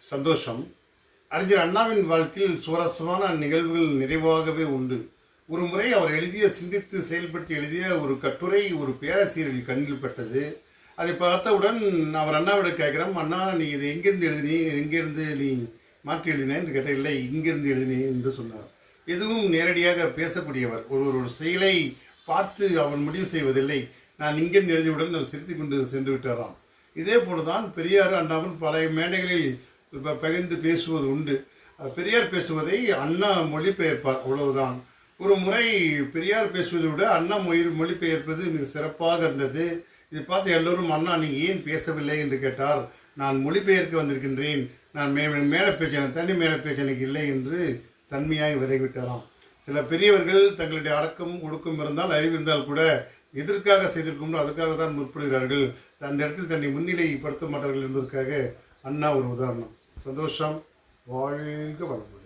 சந்தோஷம். அறிஞர் அண்ணாவின் வாழ்க்கையில் சுவாரஸ்யமான நிகழ்வுகள் நிறைவாகவே உண்டு. ஒரு முறை அவர் சிந்தித்து செயல்படுத்தி எழுதிய ஒரு கட்டுரை ஒரு பேராசிரியரின் கண்ணில் பட்டது. அதை பார்த்தவுடன் அவர் அண்ணாவிடம் கேட்குறோம், அண்ணா நீ இது எங்கேருந்து எழுதினீ, எங்கேருந்து நீ மாற்றி எழுதினேன் என்று கேட்ட, இல்லை இங்கிருந்து எழுதினேன் என்று சொன்னார். எதுவும் நேரடியாக பேசக்கூடியவர். ஒரு செயலை பார்த்து அவன் முடிவு செய்வதில்லை. நான் இங்கிருந்து எழுதியுடன் அவர் சிரித்து கொண்டு சென்று விட்டாராம். இதே போலதான் பெரியார் அண்ணாவும் பல மேடைகளில் பகிர்ந்து பேசுவது உண்டு. பெரியார் பேசுவதை அண்ணா மொழிபெயர்ப்பார், அவ்வளவுதான். ஒரு முறை பெரியார் பேசுவதை விட அண்ணா மொழிபெயர்ப்பது மிக சிறப்பாக இருந்தது. இதை பார்த்து எல்லோரும், அண்ணா நீங்கள் ஏன் பேசவில்லை என்று கேட்டார். நான் மொழிபெயர்க்க வந்திருக்கின்றேன், நான் மேடை பேச்சனை தனி மேடை பேச்சனைக்கு இல்லை என்று தன்மையாய் விதைவிட்டாராம். சில பெரியவர்கள் தங்களுடைய அடக்கம் ஒடுக்கம் இருந்தால், அறிவு இருந்தால் கூட எதற்காக செய்திருக்கோம் அதுக்காக தான் முற்படுகிறார்கள். அந்த இடத்தில் தன்னை முன்னிலைப்படுத்த மாட்டார்கள் என்பதற்காக அண்ணா ஒரு உதாரணம். சந்தோஷம். வாழ்க வளமுடன்.